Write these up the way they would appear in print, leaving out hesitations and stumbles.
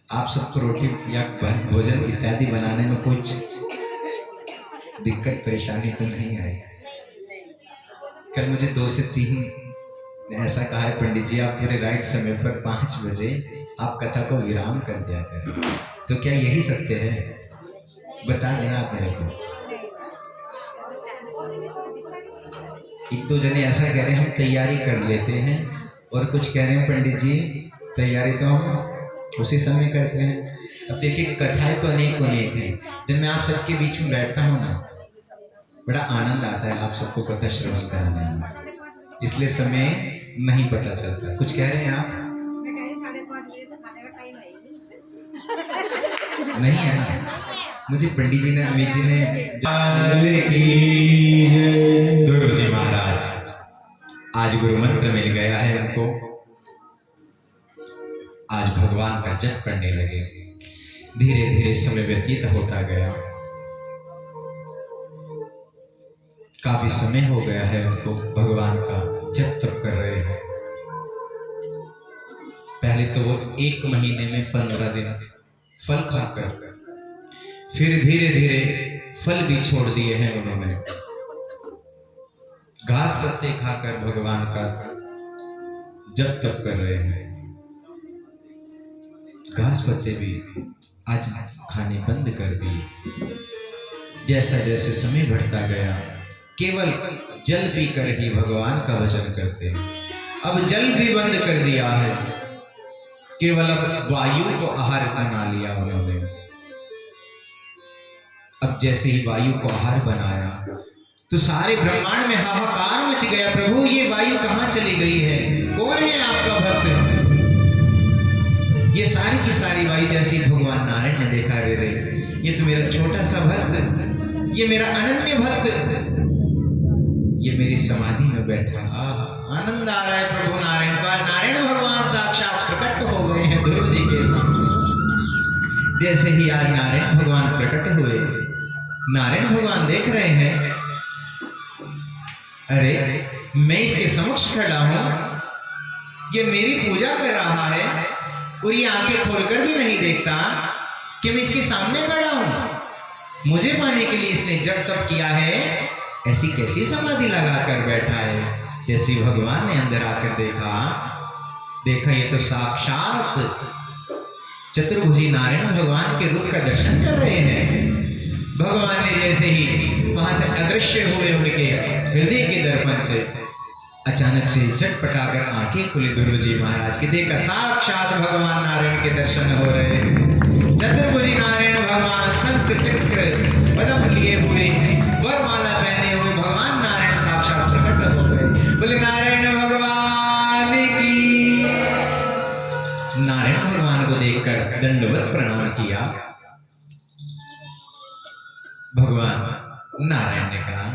आप सबको रोटी या भोजन इत्यादि बनाने में कुछ दिक्कत परेशानी तो नहीं आई? कल मुझे 2 से 3 ने ऐसा कहा है, पंडित जी आप पूरे राइट समय पर 5 बजे आप कथा को विराम कर दिया करें। तो क्या यही सत्य है? बता दें आप मेरे को। एक दो जने ऐसा कह रहे हैं हम तैयारी कर लेते हैं, और कुछ कह रहे हैं पंडित जी तैयारी तो हम उसी समय करते हैं। अब देखिए कथाएं तो अनेक हैं। जब मैं आप सबके बीच में बैठता हूँ ना, बड़ा आनंद आता है आप सबको कथा श्रवण कराने में, इसलिए समय नहीं पता चलता। कुछ कह रहे हैं आप? नहीं है ना? मुझे पंडित जी ने, अमित जी ने गुरु जी महाराज आज गुरु मंत्र मिल गया है उनको। आज भगवान का जप करने लगे। धीरे धीरे समय व्यतीत होता गया। काफी समय हो गया है उनको भगवान का जप तप कर रहे हैं। पहले तो वो 1 महीने में 15 दिन फल खाकर, फिर धीरे धीरे फल भी छोड़ दिए हैं उन्होंने। घास पत्ते खाकर भगवान का जप तप कर रहे हैं। घास पत्ते भी आज खाने बंद कर दिए। जैसा जैसे समय बढ़ता गया, केवल जल पीकर ही भगवान का भजन करते हैं। अब जल भी बंद कर दिया है, केवल अब वायु को आहार बना लिया उन्होंने। अब जैसे ही वायु को आहार बनाया तो सारे ब्रह्मांड में हाहाकार मच गया। प्रभु ये वायु कहां चली गई है? कौन है आपका भक्त? ये सारी की सारी वायु जैसी भगवान नारायण ने देखा, रे ये तो मेरा छोटा सा भक्त, ये मेरा अनन्य भक्त, ये मेरी समाधि में बैठा। आनंद आ रहा है प्रभु नारायण का। नारायण भगवान साक्षात प्रकट हो गए हैं ध्रुव जी के सामने। जैसे ही आज नारायण भगवान प्रकट हुए, नारायण भगवान देख रहे हैं, अरे मैं इसके समक्ष खड़ा हूं, ये मेरी पूजा कर रहा है और ये आंखें खोलकर भी नहीं देखता कि मैं इसके सामने खड़ा हूं। मुझे पाने के लिए इसने जप तप किया है, ऐसी कैसी समाधि लगाकर बैठा है। जैसे भगवान ने अंदर आकर देखा ये तो साक्षात चतुर्भुजी नारायण भगवान के रूप का दर्शन कर रहे हैं। भगवान ने जैसे ही वहां से अदृश्य हुए, उनके हृदय के दर्पण से अचानक से चटपटाकर आंखें खुली ध्रुव जी महाराज की। देखा साक्षात भगवान नारायण के दर्शन हो रहे। चतुर्भुजी नारायण भगवान शंख चक्र पदम लिए हुए, वरमाला पहने हुए भगवान नारायण साक्षात प्रकट हो गए। बोले नारायण भगवान की। नारायण भगवान को देखकर दंडवत प्रणाम किया। भगवान नारायण ने कहा,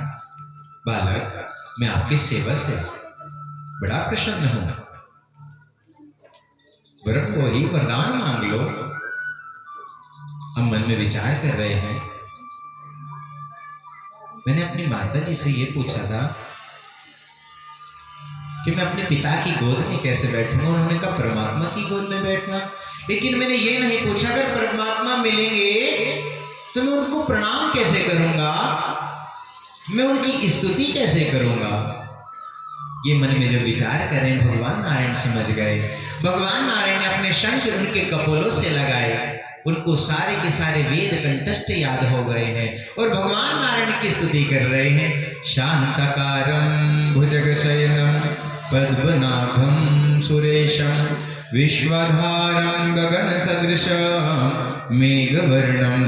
बालक मैं आपकी सेवा से बड़ा प्रसन्न हूं, वरम को ही वरदान मांग लो। हम मन में विचार कर रहे हैं। मैंने अपनी माता जी से ये पूछा था कि मैं अपने पिता की गोद में कैसे बैठूंगा, उन्होंने कहा परमात्मा की गोद में बैठना। लेकिन मैंने ये नहीं पूछा अगर परमात्मा मिलेंगे तो मैं उनको प्रणाम कैसे करूंगा, मैं उनकी स्तुति कैसे करूंगा। ये मन में जो विचार करें भगवान नारायण समझ गए। भगवान नारायण ने अपने शंख उनके कपोलों से लगाए, उनको सारे के सारे वेद कंठस्थ याद हो गए हैं और भगवान नारायण की स्तुति कर रहे हैं। शांतकारं भुजगशयनं पद्मनाभं सुरेशं विश्वधारं गगन सदृशं मेघवर्णं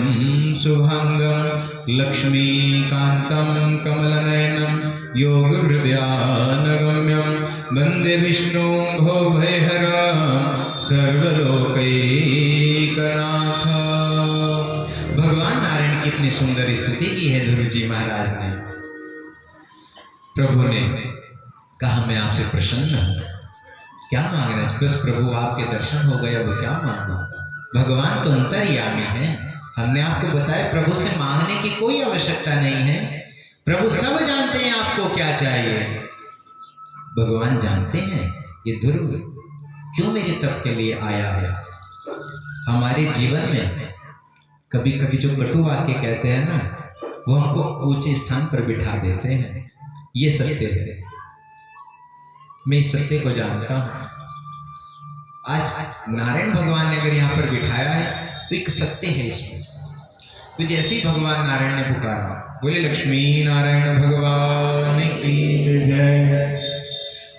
शुभांगं लक्ष्मीकान्तं कमलनयनं योगहृदयानगम्यं वन्दे विष्णुं भवभयहरं सर्वलोकैकनाथं। भगवान नारायण की इतनी सुंदर स्तुति की है ध्रुव जी महाराज ने। प्रभु ने कहा मैं आपसे प्रसन्न हूं, क्या मांगना है? बस प्रभु आपके दर्शन हो गए, अब क्या मांगना। भगवान तो अंतर्यामी है। हमने आपको बताया प्रभु से मांगने की कोई आवश्यकता नहीं है। प्रभु सब जानते हैं आपको क्या चाहिए। भगवान जानते हैं ये ध्रुव क्यों मेरे तप के लिए आया है, हमारे जीवन में कभी कभी जो कटु वाक्य कहते हैं ना, वो हमको ऊंचे स्थान पर बिठा देते हैं। ये सत्य है, मैं इस सत्य को जानता हूं। आज नारायण भगवान ने अगर यहाँ पर बिठाया है तो एक सत्य है इसमें। तो जैसे ही भगवान नारायण ने पुकारा, बोले लक्ष्मी नारायण भगवान की जय।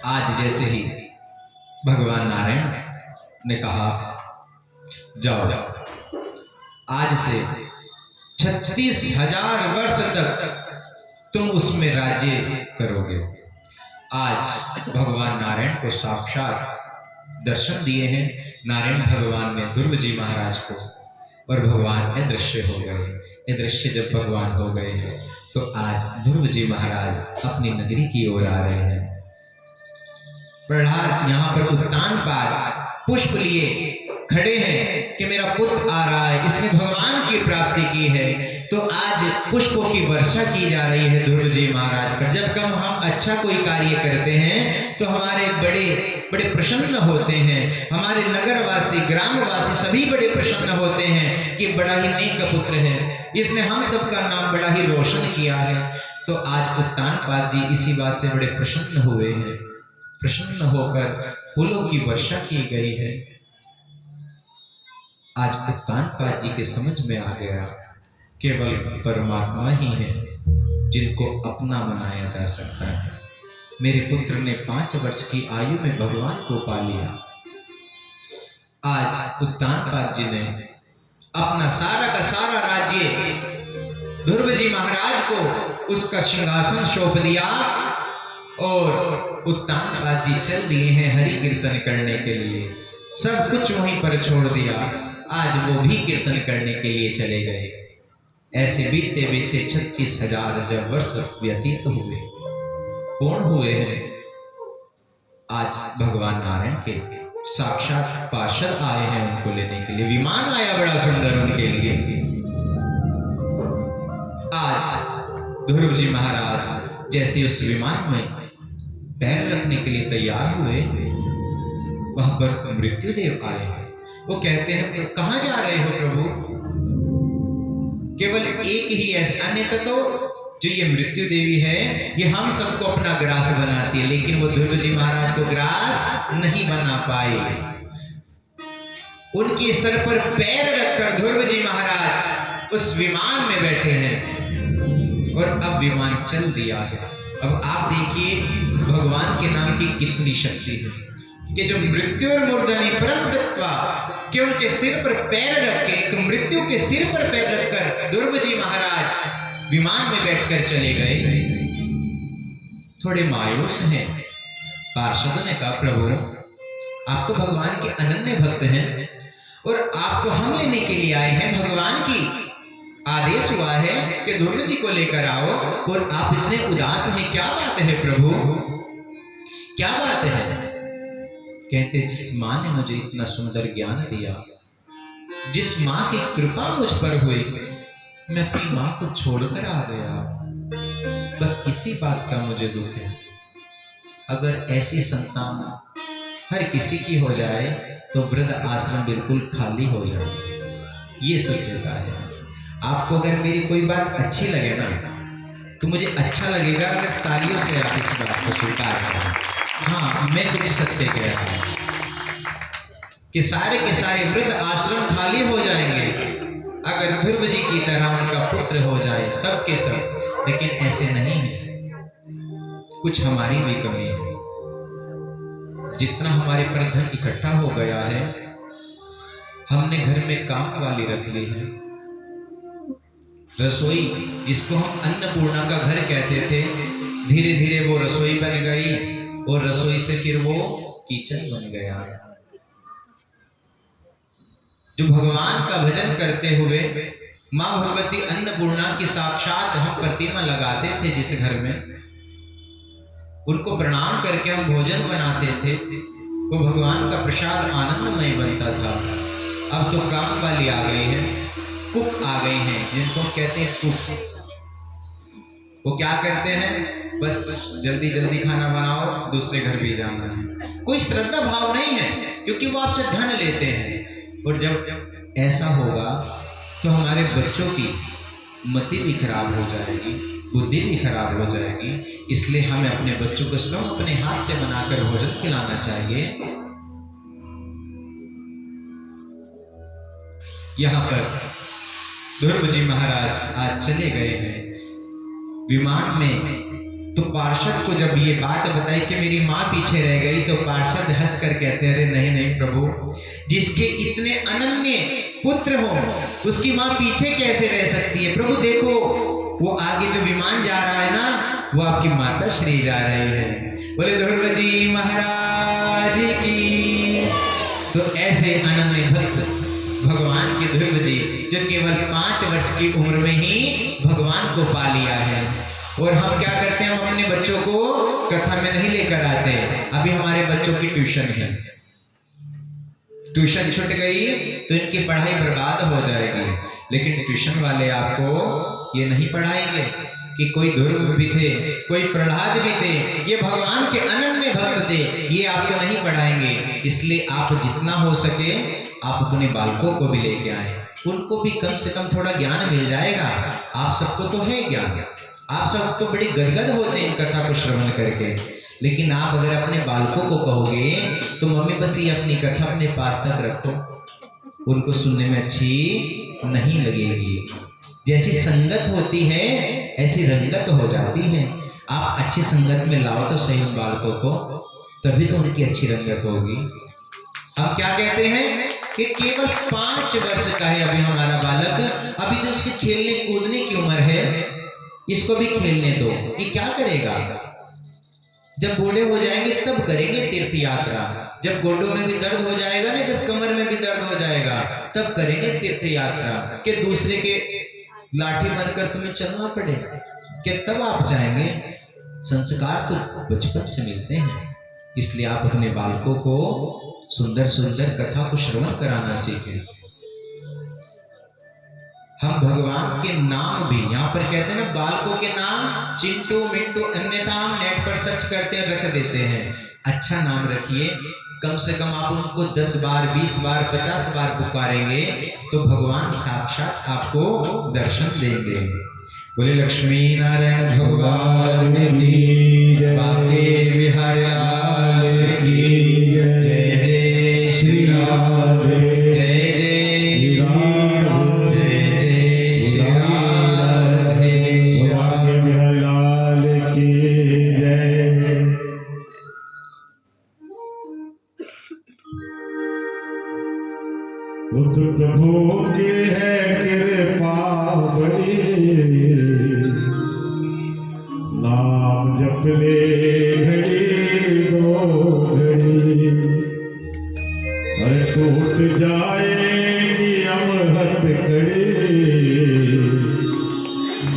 आज जैसे ही भगवान नारायण ने कहा जाओ, आज से 36,000 वर्ष तक तुम उसमें राज्य करोगे। आज भगवान नारायण को साक्षात दर्शन दिए हैं नारायण भगवान ने ध्रुव जी महाराज को, और भगवान अदृश्य हो गए। अदृश्य जब भगवान हो गए हैं तो आज ध्रुव जी महाराज अपनी नगरी की ओर आ रहे हैं। प्रहलाद यहाँ पर उत्तान पाद पुष्प लिए खड़े हैं कि मेरा पुत्र आ रहा है, इसने भगवान की प्राप्ति की है। तो आज पुष्पों की वर्षा की जा रही है ध्रुव जी महाराज पर। जब कम हम अच्छा कोई कार्य करते हैं तो हमारे बड़े बड़े प्रसन्न होते हैं, हमारे नगरवासी ग्रामवासी सभी बड़े प्रसन्न होते हैं कि बड़ा ही नेक पुत्र है, इसने हम सबका नाम बड़ा ही रोशन किया है। तो आज उत्तान पाद जी इसी बात से बड़े प्रसन्न हुए हैं। प्रसन्न होकर फूलों की वर्षा की गई है। आज उत्तान पाद जी के समझ में आ गया केवल परमात्मा ही है जिनको अपना बनाया जा सकता है। मेरे पुत्र ने 5 वर्ष की आयु में भगवान को पा लिया। आज उत्तान पाद जी ने अपना सारा का सारा राज्य ध्रुव जी महाराज को उसका सिंहासन सौंप दिया और उत्तान पाद जी चल दिए हैं हरि कीर्तन करने के लिए। सब कुछ वहीं पर छोड़ दिया, आज वो भी कीर्तन करने के लिए चले गए। ऐसे बीते बीते 36,000 जब वर्ष व्यतीत हुए, पूर्ण हुए हैं। आज भगवान नारायण के साक्षात पार्षद आए हैं उनको लेने के लिए। विमान आया बड़ा सुंदर उनके लिए। आज ध्रुव जी महाराज जैसे उस विमान में पैर रखने के लिए तैयार हुए, वहां पर मृत्युदेव आए हैं। वो कहते हैं कहां जा रहे हो प्रभु? केवल एक ही ऐसा, अन्यथा तो जो ये मृत्यु देवी है ये हम सबको अपना ग्रास बनाती है, लेकिन वो ध्रुव जी महाराज को ग्रास नहीं बना पाए। उनके सर पर पैर रखकर ध्रुव जी महाराज उस विमान में बैठे हैं और अब विमान चल दिया है। अब आप देखिए भगवान के नाम की कितनी शक्ति है कि जो मृत्यु और मूर्धनि परम तत्वा कि उनके सिर पर पैर रख के, एक मृत्यु के सिर पर पैर रखकर ध्रुव जी महाराज विमान में बैठकर चले गए। थोड़े मायूस हैं। पार्षदों ने कहा प्रभु आप तो भगवान के अनन्य भक्त हैं और आपको हम लेने के लिए आए हैं। भगवान की आदेश हुआ है कि ध्रुव जी को लेकर आओ और आप इतने उदास हैं, क्या बात है प्रभु, क्या बात है? कहते जिस माँ ने मुझे इतना सुंदर ज्ञान दिया, जिस माँ की कृपा मुझ पर हुई, मैं अपनी माँ को छोड़कर आ गया। बस इसी बात का मुझे दुख है। अगर ऐसी संतान हर किसी की हो जाए तो वृद्ध आश्रम बिल्कुल खाली हो जाए। ये सत्यता है। आपको अगर मेरी कोई बात अच्छी लगे ना तो मुझे अच्छा लगेगा अगर तालियों से आप इस बात को स्वीकार करें। हाँ, मैं कुछ सत्य कह रहा हूं कि सारे के सारे वृद्ध आश्रम खाली हो जाएंगे अगर ध्रुव जी की तरह उनका पुत्र हो जाए, सब के सब। लेकिन ऐसे नहीं है, कुछ हमारी भी कमी है। जितना हमारे पर धन इकट्ठा हो गया है, हमने घर में काम वाली रख ली है। रसोई जिसको हम अन्नपूर्णा का घर कहते थे, धीरे धीरे वो रसोई बन गई और रसोई से फिर वो किचन बन गया। जो भगवान का भजन करते हुए माँ भगवती अन्नपूर्णा की साक्षात हम प्रतिमा लगाते थे जिस घर में, उनको प्रणाम करके हम भोजन बनाते थे, वो भगवान का प्रसाद आनंदमय बनता था। अब तो काम वाली आ गई है, कुक आ गई हैं, जिनको कहते हैं कुक। वो क्या करते हैं, बस जल्दी जल्दी खाना बनाओ, दूसरे घर भी जाना है। कोई श्रद्धा भाव नहीं है, क्योंकि वो आपसे धन लेते हैं। और जब ऐसा होगा तो हमारे बच्चों की मति भी खराब हो जाएगी, बुद्धि भी खराब हो जाएगी। इसलिए हमें अपने बच्चों को स्वयं अपने हाथ से बनाकर भोजन खिलाना चाहिए। यहाँ पर ध्रुव जी महाराज आज चले गए हैं विमान में। तो पार्षद को जब ये बात बताई कि मेरी माँ पीछे रह गई, तो पार्षद हंसकर कहते हैं, अरे नहीं नहीं प्रभु, जिसके इतने अनन्य पुत्र हो उसकी माँ पीछे कैसे रह सकती है। प्रभु देखो, वो आगे जो विमान जा रहा है ना, वो आपकी माता श्री जा रही है। बोले ध्रुव जी महाराज की। तो ऐसे अनन्य भक्त भगवान के ध्रुव जी, जो केवल 5 वर्ष की उम्र में ही भगवान को पा लिया है। और हम क्या करते हैं, हम अपने बच्चों को कथा में नहीं लेकर आते। अभी हमारे बच्चों की ट्यूशन है, ट्यूशन छूट गई तो इनकी पढ़ाई बर्बाद हो जाएगी। लेकिन ट्यूशन वाले आपको ये नहीं पढ़ाएंगे कि कोई ध्रुव भी थे, कोई प्रहलाद भी थे, ये भगवान के अनन्य भक्त थे, ये आपको नहीं पढ़ाएंगे। इसलिए आप जितना हो सके आप अपने बालकों को भी लेके आए, उनको भी कम से कम थोड़ा ज्ञान मिल जाएगा। आप सबको तो है ज्ञान, आप सब तो बड़े गदगद होते हैं इन कथा को श्रवण करके। लेकिन आप अगर अपने बालकों को कहोगे तो मम्मी बस ये अपनी कथा अपने पास तक रखो, उनको सुनने में अच्छी नहीं लगेगी। जैसी संगत होती है ऐसी रंगत हो जाती है। आप अच्छी संगत में लाओ तो सही उन बालकों को, तभी तो उनकी अच्छी रंगत होगी। हम क्या कहते हैं कि केवल 5 वर्ष का है अभी हमारा बालक, अभी तो इसके खेलने कूदने की उम्र है, इसको भी खेलने दो। ये क्या करेगा? जब बूढ़े हो जाएंगे तब करेंगे तीर्थ यात्रा। जब गोडों में भी दर्द हो जाएगा ना, जब कमर में भी दर्द हो जाएगा, तब करेंगे तीर्थ यात्रा। कि दूसरे के लाठी बनकर तुम्हें चलना पड़े, कि तब आप जाएंगे। संस्कार तो बचपन से मिलते हैं। इसलिए आप अपने बालकों को सुंदर सुंदर कथा को श्रवण कराना सीखें। हम भगवान के नाम भी यहाँ पर कहते हैं ना, बालकों के नाम चिंटू मिंटू अन्यथा हम नेट पर सर्च करते हैं, रख देते हैं। अच्छा नाम रखिए, कम से कम आप उनको 10 बार 20 बार 50 बार पुकारेंगे तो भगवान साक्षात आपको दर्शन देंगे। बोले लक्ष्मी नारायण भगवान की जय, बांके बिहारी लाल की जय। जय श्री राम, जय जय राम, जय जय श्री राधे श्याम लाल की जय। उस प्रभु की है कृपा बड़ी, नाम जप ले घड़ी दो घड़ी, अरे टूट जाएगी अमृत कड़ी,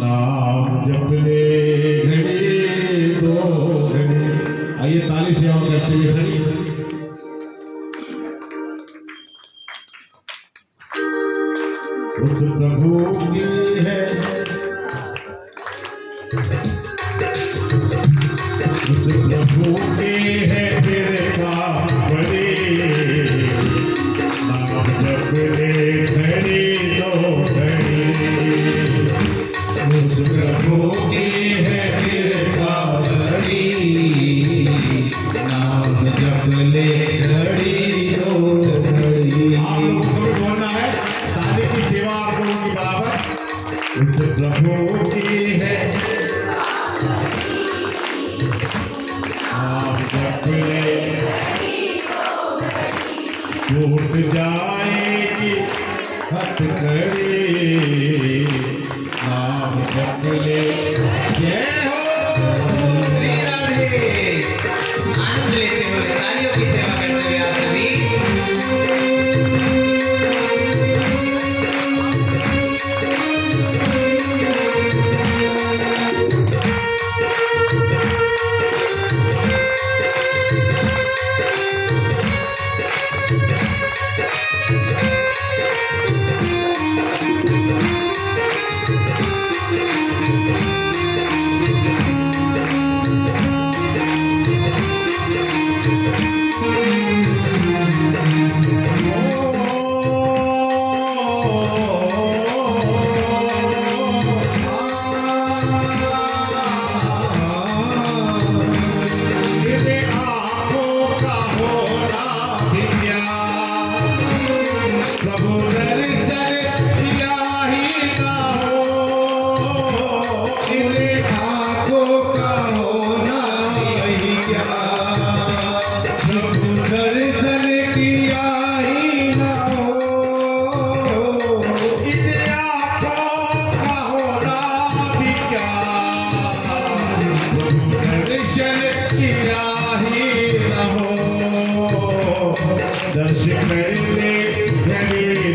नाम जप ले घड़ी दो घड़ी। आइए ताली से आओ करते हुए घड़ी। उस प्रभु की है, उस प्रभु की है कृपा बड़ी, नाम जप ले घड़ी दो घड़ी, उस प्रभु की है कृपा बड़ी, नाम जप ले घड़ी दो घड़ी। आप लोगों को भी बोलना है, ताली की सेवा आप लोगों की बराबर। उस प्रभु की है, आप जप ले टूट जाएगी हथकड़ी, नाम जप ले। जय हो श्री राधे। आनंद लेते हुए तालियों की सेवा करते हुए आप सभी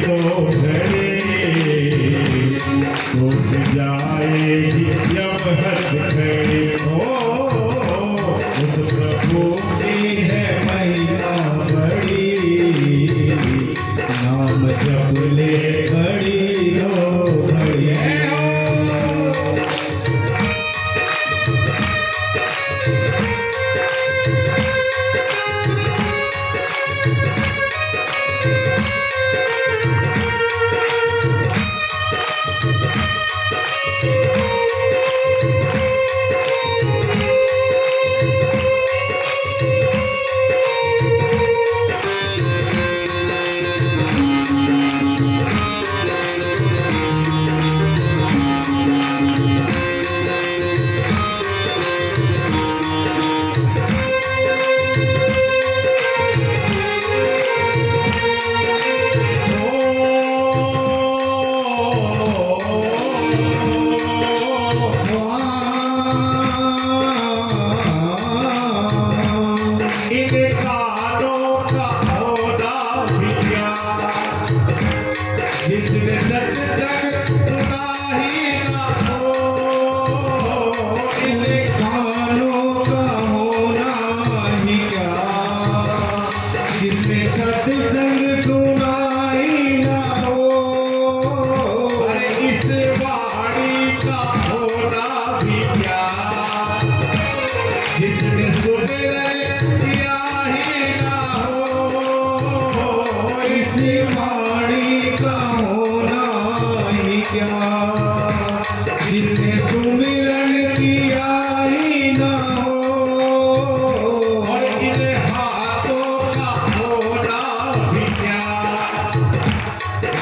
दो घड़ी टूट जाएगी जब हथकड़ी उस प्रभु की है महिमा बड़ी नाम जप ले घड़ी दो घड़ी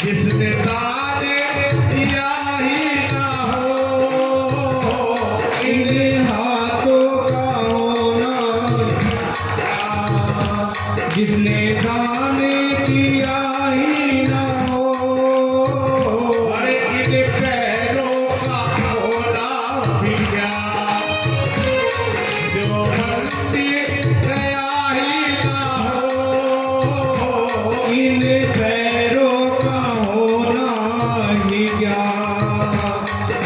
जिसने ताने दिया ही ना हो इन हाथों का होना जिसने ताने किया ही ना हो अरे इन पैरों का होना भी क्या जो मंदिर गया ही ना हो इन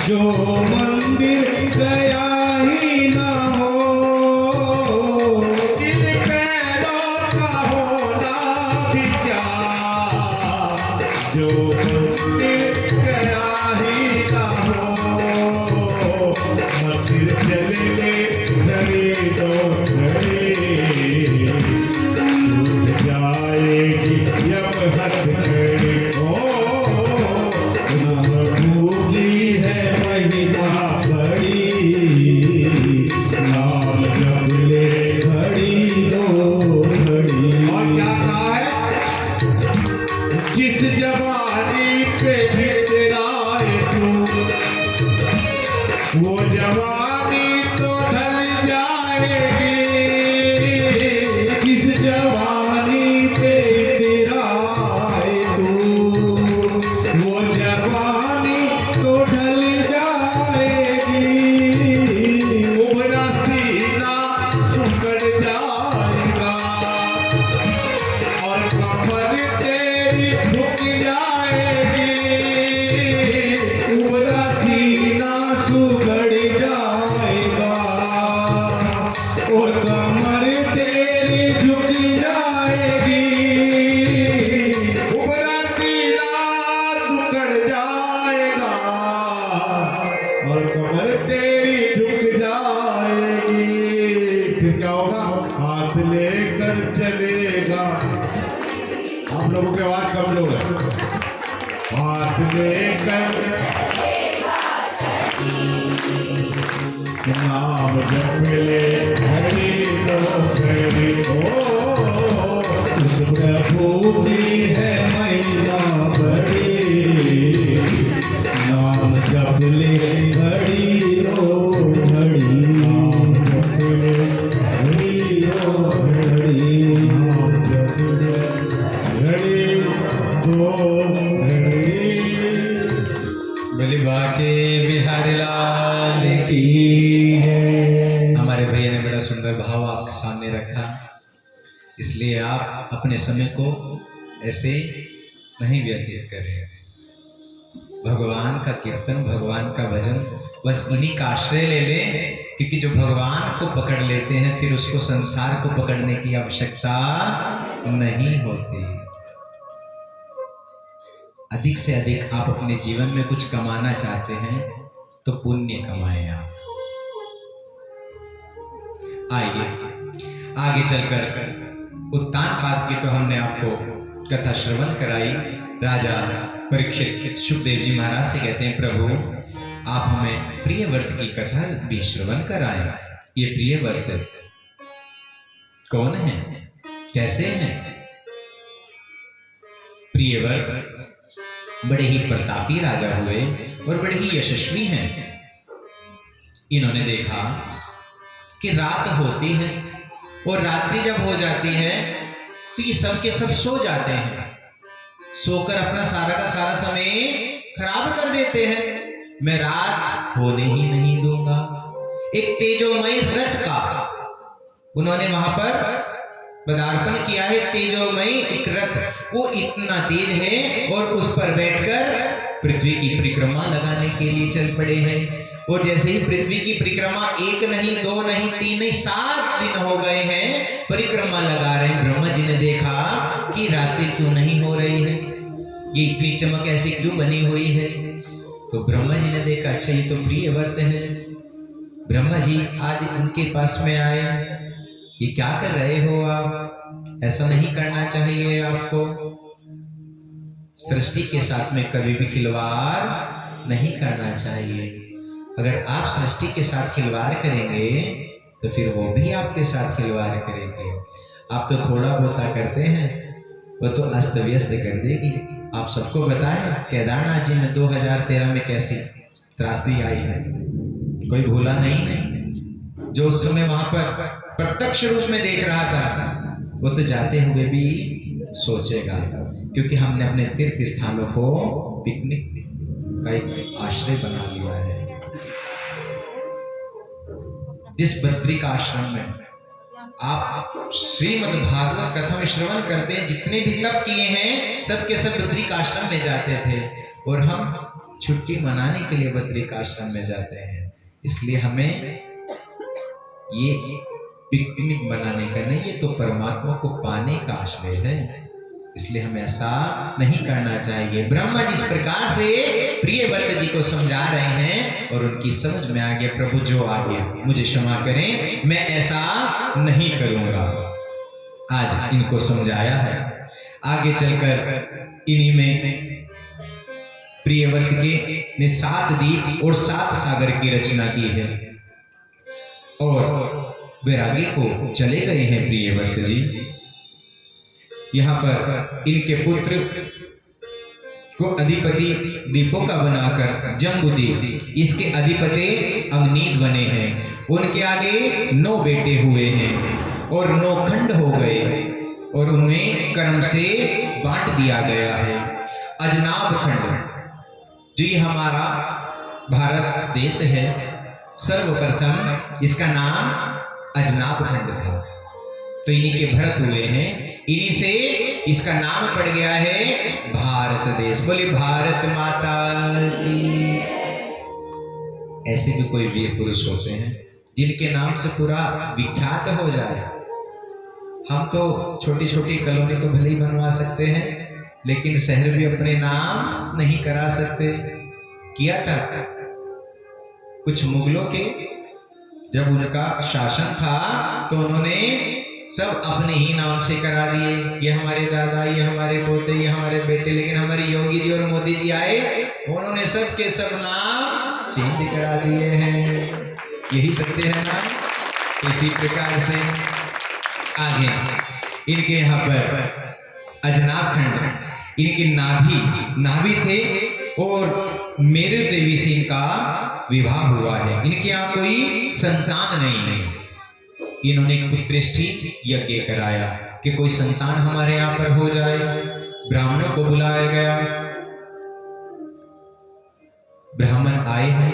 जो मंदिर गया ही ना हो इन पैरों का होना भी क्या जो मंदिर गया ही ना हो मंदिर चले घड़ी दो घड़ी टूट जाएगी जब हथकड़ी जिस जवानी पे गिराए तू वो जवानी तो ढल जाएगी जिस जवानी पे गिराए तू वो जवानी तो ढल जाएगी उभरा सीना सुकड़ जाएगा और कमर झुक जाएगी उभरा सीना सुगड़ जाएगा और कमर तेरी झुक जाएगी उभरा सीना सुगड़ जाएगा और कमर तेरी झुक जाएगी फिर क्या होगा हाथ लेकर चलेगा आप लोगों के आवाज कम लोग है हाथ लेकर नाम जप ले हरि घड़ी उस प्रभु की है महिमा बड़ी नाम जप ले घड़ी रो घड़ी नाम जप ले घड़ी रो घड़ी नाम जप ले बोली बाके बिहारी लाल की हमारे भैया ने बड़ा सुंदर भाव आपके सामने रखा, इसलिए आप अपने समय को ऐसे नहीं व्यतीत करें। भगवान का कीर्तन, भगवान का भजन, बस इन्हीं का आश्रय ले लें, क्योंकि जो भगवान को पकड़ लेते हैं फिर उसको संसार को पकड़ने की आवश्यकता नहीं होती। अधिक से अधिक आप अपने जीवन में कुछ कमाना चाहते हैं तो पुण्य कमाएं आप। आइए आगे चलकर उत्तानपाद की तो हमने आपको कथा श्रवण कराई। राजा परीक्षित सुखदेव जी महाराज से कहते हैं, प्रभु आप हमें प्रियव्रत की कथा भी श्रवण कराएं। ये प्रियव्रत कौन है, कैसे हैं? प्रियव्रत बड़े ही प्रतापी राजा हुए और बड़े ही यशस्वी हैं। इन्होंने देखा कि रात होती है और रात्रि जब हो जाती है तो ये सब के सब सो जाते हैं, सोकर अपना सारा का सारा समय खराब कर देते हैं। मैं रात होने ही नहीं दूंगा। एक तेजोमय रथ का उन्होंने वहां पर पदार्पण किया है। तेजोमय एक रथ, वो इतना तेज है और उस पर बैठकर पृथ्वी की परिक्रमा लगाने के लिए चल पड़े हैं। और जैसे ही पृथ्वी की परिक्रमा 1 नहीं 2 नहीं 3 नहीं 7 दिन हो गए हैं, परिक्रमा लगा रहे हैं। ब्रह्मा जी ने देखा कि रात्रि क्यों नहीं हो रही है, ये इतनी चमक ऐसी क्यों बनी हुई है। तो ब्रह्मा जी ने देखा, अच्छा ये तो प्रियव्रत है। ब्रह्मा जी आज उनके पास में आए, ये क्या कर रहे हो आप, ऐसा नहीं करना चाहिए आपको। सृष्टि के साथ में कभी भी खिलवाड़ नहीं करना चाहिए। अगर आप सृष्टि के साथ खिलवाड़ करेंगे तो फिर वो भी आपके साथ खिलवाड़ करेंगे। आप तो थोड़ा बहुत करते हैं, वो तो अस्त व्यस्त कर देगी। आप सबको बताएं केदारनाथ जी में 2013 में कैसी त्रासदी आई है, कोई भूला नहीं। जो उस समय वहां पर प्रत्यक्ष रूप में देख रहा था वो तो जाते हुए भी सोचेगा, क्योंकि हमने अपने तीर्थ स्थानों को पिकनिक का एक आश्रय बना लिया है। जिस बद्रिका आश्रम में आप श्रीमद् भागवत कथा में श्रवण करते हैं, जितने भी तप किए हैं सबके सब बद्रिका आश्रम में जाते थे, और हम छुट्टी मनाने के लिए बद्रिका आश्रम में जाते हैं। इसलिए हमें ये पिकनिक बनाने का नहीं, ये तो परमात्मा को पाने का आश्रय है। इसलिए हमें ऐसा नहीं करना चाहिए। ब्रह्मा जी इस प्रकार से प्रियव्रत जी को समझा रहे हैं और उनकी समझ में आ गया, प्रभु जो आ गया मुझे क्षमा करें, मैं ऐसा नहीं करूंगा। आज इनको समझाया है। आगे चलकर इन्हीं में प्रियव्रत के ने 7 द्वीप और 7 सागर की रचना की है और वैरागी को चले गए हैं प्रियव्रत जी। यहाँ पर इनके पुत्र को अधिपति दीपों का बनाकर जम्बूद्वीप, इसके अधिपति अग्नीद बने हैं। उनके आगे 9 बेटे हुए हैं और 9 खंड हो गए और उन्हें कर्म से बांट दिया गया है। अजनाब खंड, जो ये हमारा भारत देश है, सर्वप्रथम इसका नाम अजनाब खंड था, तो इन्हीं के भरत हुए हैं। इन्हीं से इसका नाम पड़ गया है भारत देश। बोले भारत माता की। ऐसे भी कोई वीर पुरुष होते हैं जिनके नाम से पूरा विख्यात हो जाए। हम तो छोटी छोटी कॉलोनी तो भले ही बनवा सकते हैं, लेकिन शहर भी अपने नाम नहीं करा सकते। किया था कुछ मुगलों के, जब उनका शासन था तो उन्होंने सब अपने ही नाम से करा दिए, ये हमारे दादा, ये हमारे पोते, ये हमारे बेटे। लेकिन हमारे योगी जी और मोदी जी आए, उन्होंने सब के सब नाम चेंज करा दिए हैं। यही सत्य है ना। इसी प्रकार से आगे इनके यहाँ पर अजनाब खंड, इनके नाभि थे और मेरे देवी से इनका विवाह हुआ है। इनके यहाँ कोई संतान नहीं है। इन्होंने एक पुत्रेष्ठी यज्ञ कराया कि कोई संतान हमारे यहाँ पर हो जाए। ब्राह्मणों को बुलाया गया, ब्राह्मण आए हैं।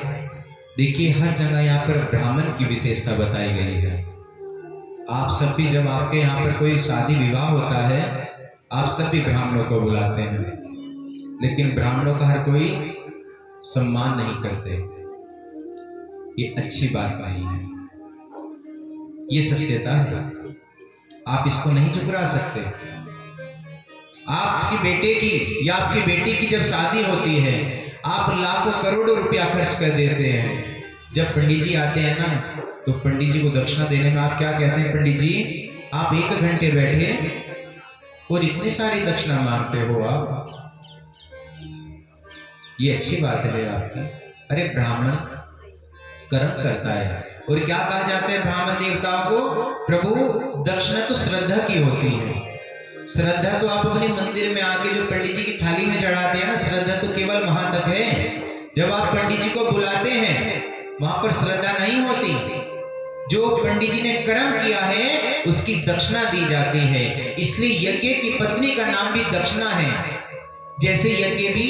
देखिए हर जगह यहाँ पर ब्राह्मण की विशेषता बताई गई है। आप सब भी, जब आपके यहाँ पर कोई शादी विवाह होता है, आप सब भी ब्राह्मणों को बुलाते हैं। लेकिन ब्राह्मणों का हर कोई सम्मान नहीं करते। ये अच्छी बात नहीं है, ये सत्यता है, आप इसको नहीं ठुकरा सकते। आपके बेटे की या आपकी बेटी की जब शादी होती है, आप लाखों करोड़ों रुपया खर्च कर देते हैं। जब पंडित जी आते हैं ना, तो पंडित जी को दक्षिणा देने में आप क्या कहते हैं? पंडित जी आप 1 घंटे बैठे और इतनी सारी दक्षिणा मांगते हो आप, ये अच्छी बात है आपकी। अरे ब्राह्मण कर्म करता है, और क्या कहा जाता है ब्राह्मण देवताओं को? प्रभु दक्षिणा तो श्रद्धा की होती है। श्रद्धा तो आप अपने मंदिर में आके जो पंडित जी की थाली में चढ़ाते हैं ना, श्रद्धा तो केवल वहां तक है। जब आप पंडित जी को बुलाते हैं वहां पर श्रद्धा नहीं होती। जो पंडित जी ने कर्म किया है उसकी दक्षिणा दी जाती है। इसलिए यज्ञ की पत्नी का नाम भी दक्षिणा है। जैसे यज्ञ भी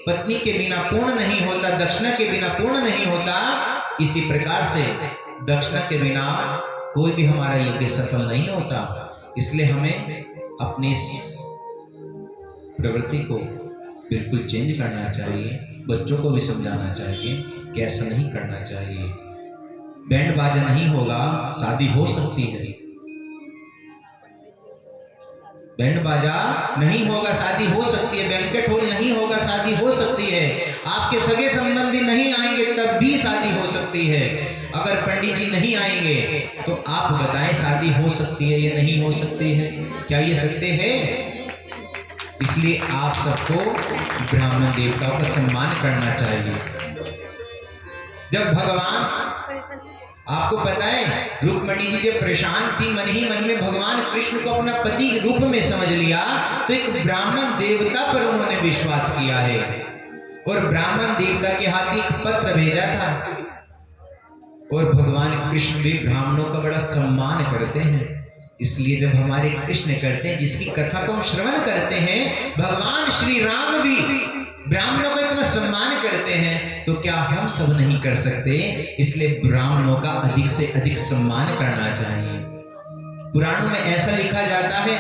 पत्नी के बिना पूर्ण नहीं होता, दक्षिणा के बिना पूर्ण नहीं होता, इसी प्रकार से दक्षिणा के बिना कोई भी हमारा यज्ञ सफल नहीं होता। इसलिए हमें अपनी इस प्रवृत्ति को बिल्कुल चेंज करना चाहिए। बच्चों को भी समझाना चाहिए कि ऐसा नहीं करना चाहिए। बैंड बाजा नहीं होगा, शादी हो सकती है। बैंड बाजा नहीं होगा, शादी हो सकती है। बैंकेट हॉल नहीं होगा, शादी हो सकती है। आपके सगे संबंधी नहीं आएंगे तब भी शादी हो सकती है। अगर पंडित जी नहीं आएंगे तो आप बताएं शादी हो सकती है या नहीं हो सकती है? क्या ये सत्य है? इसलिए आप सबको ब्राह्मण देवताओं का सम्मान करना चाहिए। जब भगवान, आपको पता है रुक्मिणी जी जब परेशान थी, मन ही मन में भगवान कृष्ण को अपना पति के रूप में समझ लिया, तो एक ब्राह्मण देवता पर उन्होंने विश्वास किया है और ब्राह्मण देवता के हाथ एक पत्र भेजा था। और भगवान कृष्ण भी ब्राह्मणों का बड़ा सम्मान करते हैं। इसलिए जब हमारे कृष्ण करते हैं, जिसकी कथा को हम श्रवण करते हैं, भगवान श्री राम भी ब्राह्मणों का इतना सम्मान करते हैं, तो क्या हम सब नहीं कर सकते? इसलिए ब्राह्मणों का अधिक से अधिक सम्मान करना चाहिए। पुराणों में ऐसा लिखा जाता है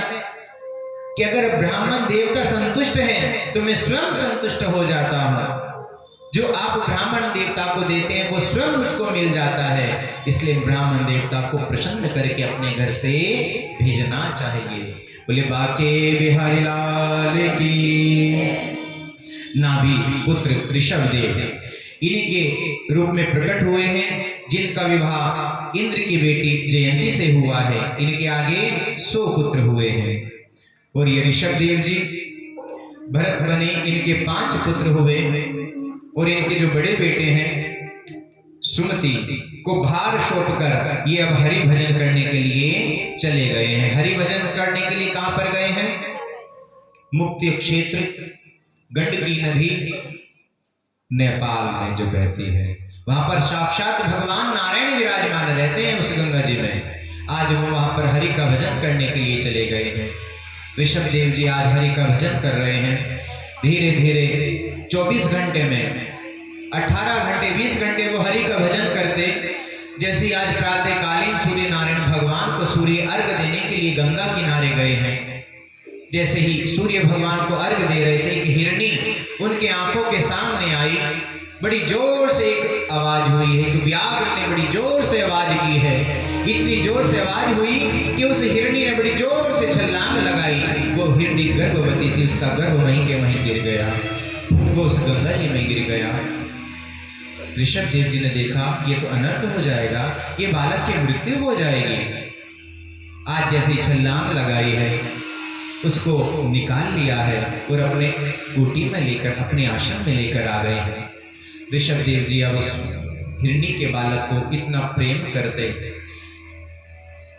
कि अगर ब्राह्मण देवता संतुष्ट है तो मैं स्वयं संतुष्ट हो जाता हूं। जो आप ब्राह्मण देवता को देते हैं वो स्वयं मुझको मिल जाता है। इसलिए ब्राह्मण देवता को प्रसन्न करके अपने घर से भेजना चाहिए। बोले बाके बिहारी लाल की। नाभि पुत्र ऋषभ देव इनके रूप में प्रकट हुए हैं, जिनका विवाह इंद्र की बेटी जयंती से हुआ है। इनके आगे 100 पुत्र हुए हैं। और ये ऋषभ देव जी भरत बने, इनके 5 पुत्र हुए। और इनके जो बड़े बेटे हैं सुमति को भार सौंप कर ये अब हरि भजन करने के लिए चले गए हैं। हरि भजन करने के लिए कहां पर गए हैं? मुक्ति क्षेत्र गंडकी नदी नेपाल में जो बहती है, वहां पर साक्षात भगवान नारायण विराजमान रहते हैं उस गंगा जी में। आज वो वहां पर हरि का भजन करने के लिए चले गए हैं। ऋषभ देव जी आज हरि का भजन कर रहे हैं। धीरे धीरे 24 घंटे में 18 घंटे 20 घंटे वो हरि का भजन करते। जैसे आज प्रातःकालीन सूर्य नारायण भगवान को सूर्य अर्घ देने के लिए गंगा किनारे गए हैं, जैसे ही सूर्य भगवान को अर्घ दे रहे थे कि हिरणी उनके आंखों के सामने आई। बड़ी जोर से एक आवाज हुई है कि व्याघ्र ने बड़ी जोर से आवाज की है। इतनी जोर से आवाज हुई कि उस हिरणी ने बड़ी जोर से छलांग लगाई। वो हिरणी गर्भवती थी, उसका गर्भ वहीं के वहीं गिर गया, वो उस गंगा जी में गिर गया। ऋषभ देव जी ने देखा ये तो अनर्थ हो जाएगा, ये बालक की मृत्यु हो जाएगी। आज जैसी छलांग लगाई है उसको निकाल लिया है और अपने कुटी में लेकर अपने आश्रम में लेकर आ गए हैं। ऋषभ देव जी अब उस हिरणी के बालक को इतना प्रेम करते,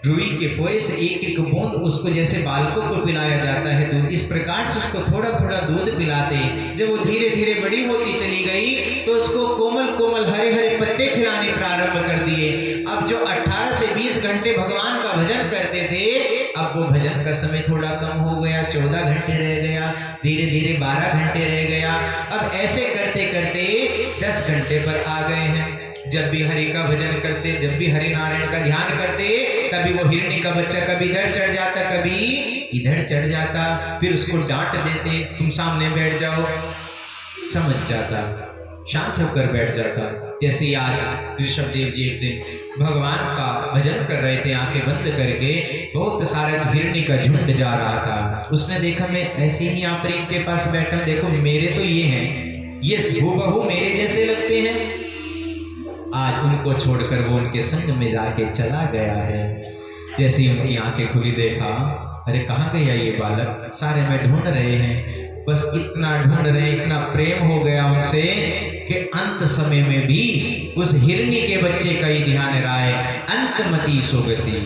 रुई के फोए से एक एक बूंद उसको जैसे बालकों को पिलाया जाता है दूध, इस प्रकार से उसको थोड़ा थोड़ा दूध पिलाते। जब वो धीरे धीरे बड़ी होती चली गई तो उसको कोमल कोमल हरे हरे पत्ते खिलाने प्रारंभ कर दिए। अब जो 18 से 20 घंटे भगवान का भजन करते थे, अब वो भजन का समय थोड़ा कम हो गया, 14 घंटे रह गया, धीरे धीरे 12 घंटे रह गया। अब ऐसे करते करते 10 घंटे पर आ गए हैं। जब भी हरि का भजन करते, जब भी हरि नारायण का ध्यान करते, तभी वो हिरणी का बच्चा कभी इधर चढ़ जाता, कभी इधर चढ़ जाता। फिर उसको डांट देते, तुम सामने बैठ जाओ, समझ जाता, शांत होकर बैठ जाता। जैसे ही आज ऋषभदेव जी एक दिन भगवान का भजन कर रहे थे, आंखें बंद करके, बहुत सारा हिरणी का झुंड जा रहा था। उसने देखा मैं ऐसे ही यहाँ पर इनके पास बैठा, देखो मेरे तो ये हैं, ये हूबहू मेरे जैसे लगते हैं। आज उनको छोड़कर वो उनके संग में जाके चला गया है। जैसे ही उनकी आंखें खुली, देखा अरे कहाँ गया ये बालक, सारे में ढूंढ रहे हैं। बस इतना ढूंढ रहे, इतना प्रेम हो गया उनसे कि अंत समय में भी उस हिरणी के बच्चे का ही ध्यान रहा है। अंतमति सुगति,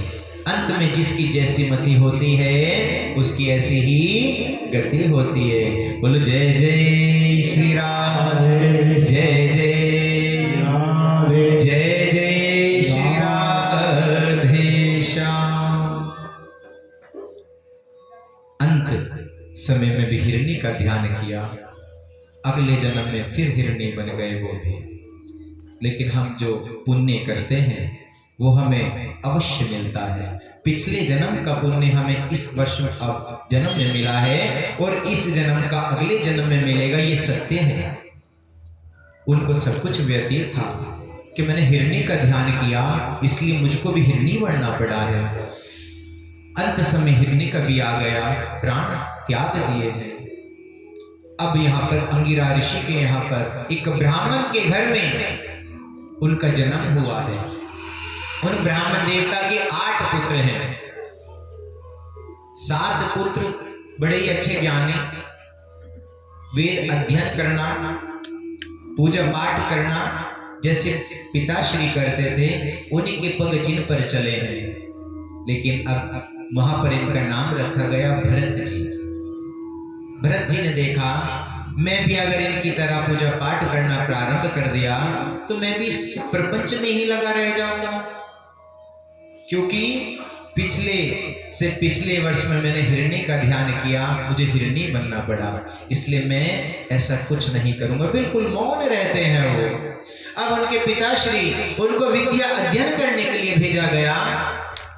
अंत में जिसकी जैसी मति होती है उसकी ऐसी ही गति होती है। बोलो जय जय श्री राम, जय जय जय जय श्री राधे श्याम। अंत समय में भी हिरणी का ध्यान किया, अगले जन्म में फिर हिरणी बन गए वो भी। लेकिन हम जो पुण्य करते हैं वो हमें अवश्य मिलता है। पिछले जन्म का पुण्य हमें इस वर्ष में अब जन्म में मिला है और इस जन्म का अगले जन्म में मिलेगा, ये सत्य है। उनको सब कुछ व्यतीत था कि मैंने हिरणी का ध्यान किया, इसलिए मुझको भी हिरणी बनना पड़ा है। अंत समय हिरणी का भी आ गया, प्राण त्याग दिए हैं। अब यहाँ पर अंगिरा ऋषि के यहाँ पर एक ब्राह्मण के घर में उनका जन्म हुआ है। उन ब्राह्मण देवता के 8 पुत्र हैं। 7 पुत्र बड़े ही अच्छे ज्ञानी, वेद अध्ययन करना, पूजा पाठ करना जैसे पिताश्री करते थे, उन्हीं के पग चिन्ह पर चले हैं। लेकिन अब वहां पर इनका नाम रखा गया भरत जी। भरत जी ने देखा मैं भी अगर इनकी तरह पूजा पाठ करना प्रारंभ कर दिया तो मैं भी इस प्रपंच में ही लगा रह जाऊंगा, क्योंकि पिछले वर्ष में मैंने हिरणी का ध्यान किया, मुझे हिरणी बनना पड़ा, इसलिए मैं ऐसा कुछ नहीं करूंगा। बिल्कुल मौन रहते हैं वो। अब उनके पिताश्री उनको विद्या अध्ययन करने के लिए भेजा गया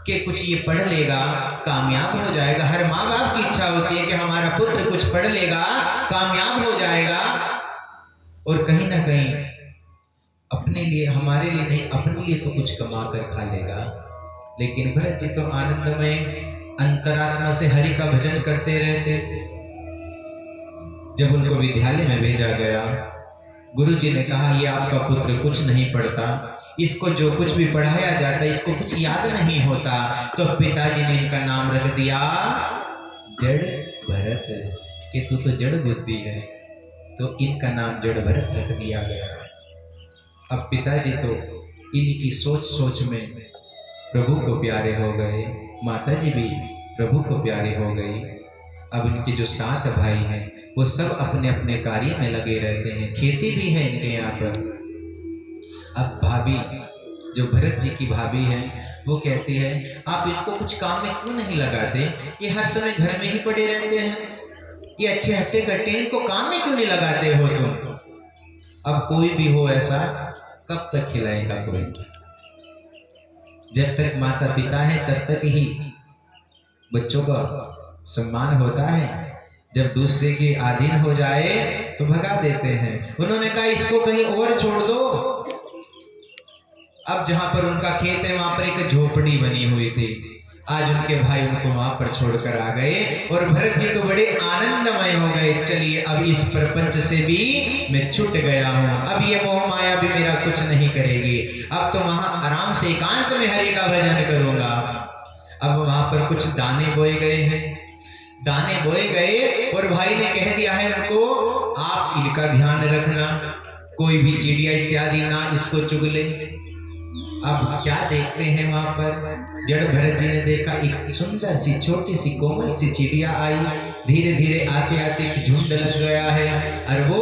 कि कुछ ये पढ़ लेगा कामयाब हो जाएगा। हर माँ बाप की इच्छा होती है कि हमारा पुत्र कुछ पढ़ लेगा, कामयाब हो जाएगा और कहीं ना कहीं अपने लिए, हमारे लिए नहीं, अपने लिए तो कुछ कमा कर खा लेगा। लेकिन भरत जी तो आनंदमय अंतरात्मा से हरि का भजन करते रहते। जब उनको विद्यालय में भेजा गया, गुरु जी ने कहा ये आपका पुत्र कुछ नहीं पढ़ता, इसको जो कुछ भी पढ़ाया जाता है इसको कुछ याद नहीं होता। तो पिताजी ने इनका नाम रख दिया जड़ भरत, कि तू तो जड़ बुद्धि है, तो इनका नाम जड़ भरत रख दिया गया। अब पिताजी तो इनकी सोच सोच में प्रभु को प्यारे हो गए, माताजी भी प्रभु को प्यारे हो गई। अब इनके जो 7 भाई हैं वो सब अपने अपने कार्य में लगे रहते हैं, खेती भी है इनके यहाँ पर। अब भाभी, जो भरत जी की भाभी है, वो कहती है आप इनको कुछ काम में क्यों नहीं लगाते, ये हर समय घर में ही पड़े रहते हैं, ये अच्छे हट्टे कट्टे, इनको काम में क्यों नहीं लगाते हो तुम। अब कोई भी हो ऐसा, कब तक खिलाएगा कोई। जब तक माता पिता है तब तक ही बच्चों का सम्मान होता है, जब दूसरे के अधीन हो जाए तो भगा देते हैं। उन्होंने कहा इसको कहीं और छोड़ दो। अब जहां पर उनका खेत है वहां पर एक झोपड़ी बनी हुई थी, आज उनके भाई उनको वहां पर छोड़कर आ गए और भरत जी तो बड़े आनंदमय हो गए। चलिए अब इस प्रपंच से भी मैं छूट गया हूं, अब ये मोह माया भी मेरा कुछ नहीं करेगी, अब तो वहां आराम से एकांत में हरि का भजन करूंगा। अब वहां पर कुछ दाने बोए गए हैं, दाने बोए गए और भाई ने कह दिया है उनको आप इनका ध्यान रखना, कोई भी चिड़िया इत्यादि ना इसको चुगले। अब क्या देखते हैं वहां पर, जड़ भरत जी ने देखा एक सुंदर सी छोटी सी कोमल सी चिड़िया आई, धीरे धीरे आते आते एक झुंड लग गया है और वो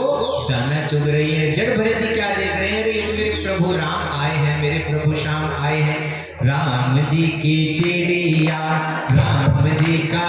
दाना चुग रही है। जड़ भरत जी क्या देख रहे हैं, ये मेरे प्रभु राम आए हैं, मेरे प्रभु श्याम आए हैं। राम जी की चिड़िया, राम जी का